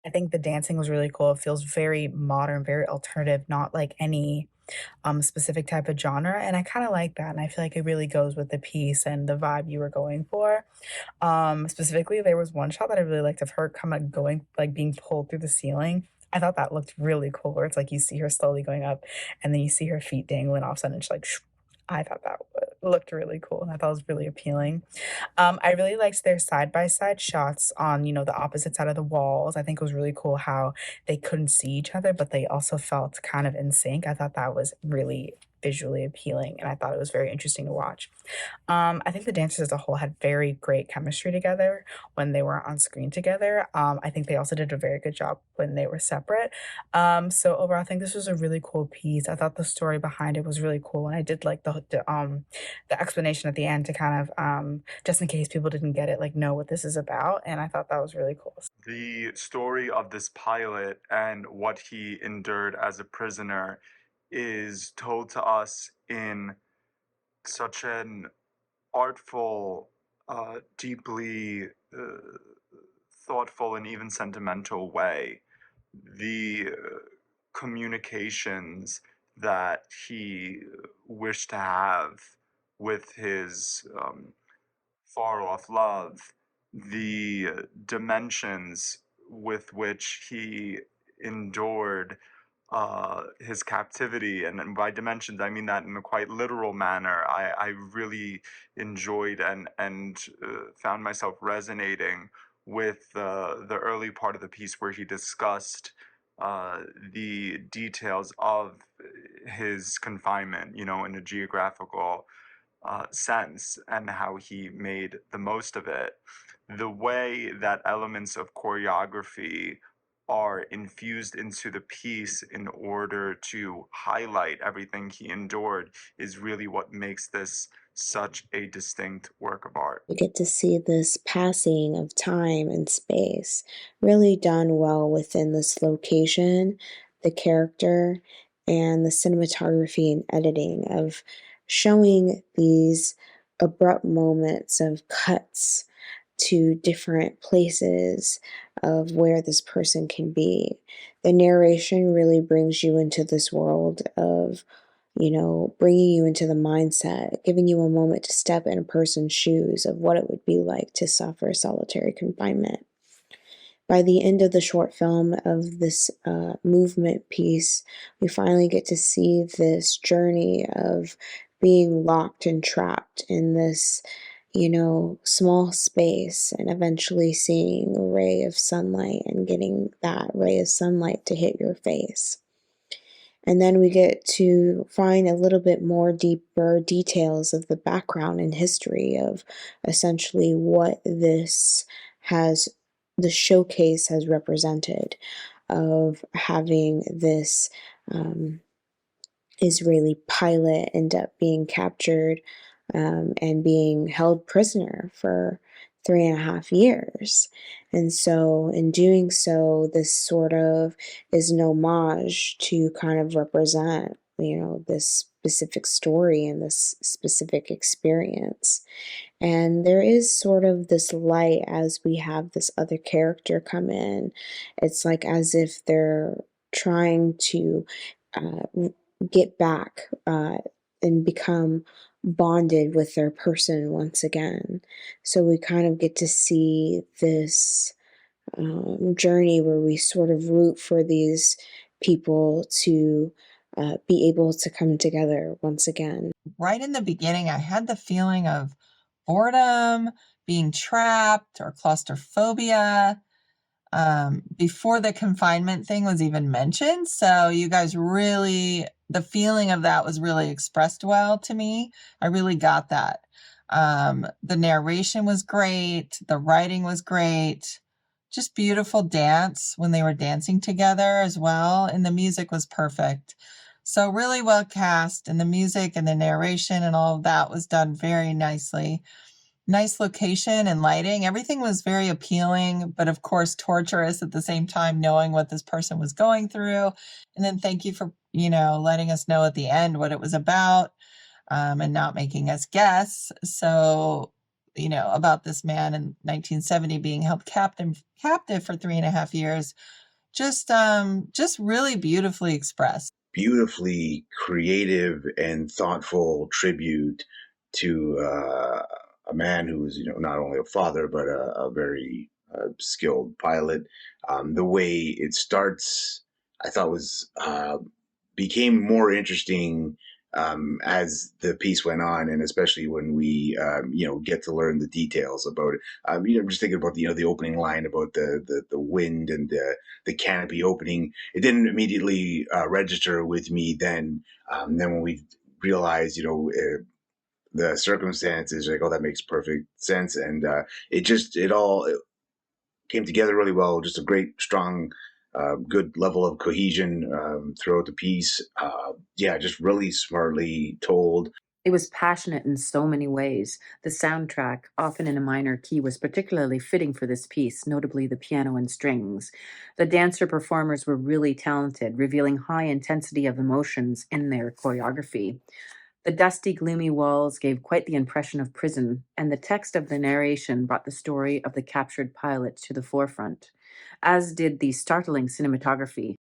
I think the dancing was really cool. It feels very modern, very alternative, not like any specific type of genre. And I kind of like that. And I feel like it really goes with the piece and the vibe you were going for. Specifically, there was one shot that I really liked of her kind of going, like being pulled through the ceiling. I thought that looked really cool, where it's like you see her slowly going up and then you see her feet dangling off sudden. She's like, I thought that looked really cool and I thought it was really appealing. I really liked their side by side shots on, the opposite side of the walls. I think it was really cool how they couldn't see each other, but they also felt kind of in sync. I thought that was really visually appealing and I thought it was very interesting to watch. I think the dancers as a whole had very great chemistry together when they were on screen together. I think they also did a very good job when they were separate. So overall, I think this was a really cool piece. I thought the story behind it was really cool, and I did like the explanation at the end to kind of just in case people didn't get it, like know what this is about, and I thought that was really cool. The story of this pilot and what he endured as a prisoner is told to us in such an artful, deeply thoughtful, and even sentimental way. The communications that he wished to have with his far off love, the dimensions with which he endured his captivity, and by dimensions I mean that in a quite literal manner. I really enjoyed and found myself resonating with the early part of the piece where he discussed the details of his confinement, in a geographical sense, and how he made the most of it. The way that elements of choreography are infused into the piece in order to highlight everything he endured is really what makes this such a distinct work of art. We get to see this passing of time and space really done well within this location, the character, and the cinematography and editing of showing these abrupt moments of cuts to different places of where this person can be. The narration really brings you into this world of, bringing you into the mindset, giving you a moment to step in a person's shoes of what it would be like to suffer solitary confinement. By the end of the short film of this movement piece, we finally get to see this journey of being locked and trapped in this, small space, and eventually seeing a ray of sunlight and getting that ray of sunlight to hit your face. And then we get to find a little bit more deeper details of the background and history of essentially what has, the showcase has represented of having this um, Israeli pilot end up being captured and being held prisoner for 3.5 years. And so, in doing so, this sort of is an homage to kind of represent, this specific story and this specific experience. And there is sort of this light as we have this other character come in. It's like as if they're trying to uh, get back and become bonded with their person once again. So we kind of get to see this journey where we sort of root for these people to be able to come together once again. Right in the beginning, I had the feeling of boredom, being trapped, or claustrophobia before the confinement thing was even mentioned. So you guys really, the feeling of that was really expressed well to me. I really got that. The narration was great. The writing was great. Just beautiful dance when they were dancing together as well. And the music was perfect. So really well cast, and the music and the narration and all of that was done very nicely. Nice location and lighting. Everything was very appealing, but of course torturous at the same time, knowing what this person was going through. And then thank you for, letting us know at the end what it was about, and not making us guess. So about this man in 1970 being held captive for 3.5 years. Just really beautifully expressed. Beautifully creative and thoughtful tribute to a man who was, not only a father, but a very skilled pilot. The way it starts, I thought was became more interesting as the piece went on, and especially when we, get to learn the details about it. I'm just thinking about the opening line about the wind and the canopy opening. It didn't immediately register with me then. Then when we realized, the circumstances, like, oh, that makes perfect sense, and it all came together really well. Just a great, strong, good level of cohesion throughout the piece. Just really smartly told. It was passionate in so many ways. The soundtrack, often in a minor key, was particularly fitting for this piece, notably the piano and strings. The dancer performers were really talented, revealing high intensity of emotions in their choreography. The dusty, gloomy walls gave quite the impression of prison, and the text of the narration brought the story of the captured pilot to the forefront, as did the startling cinematography.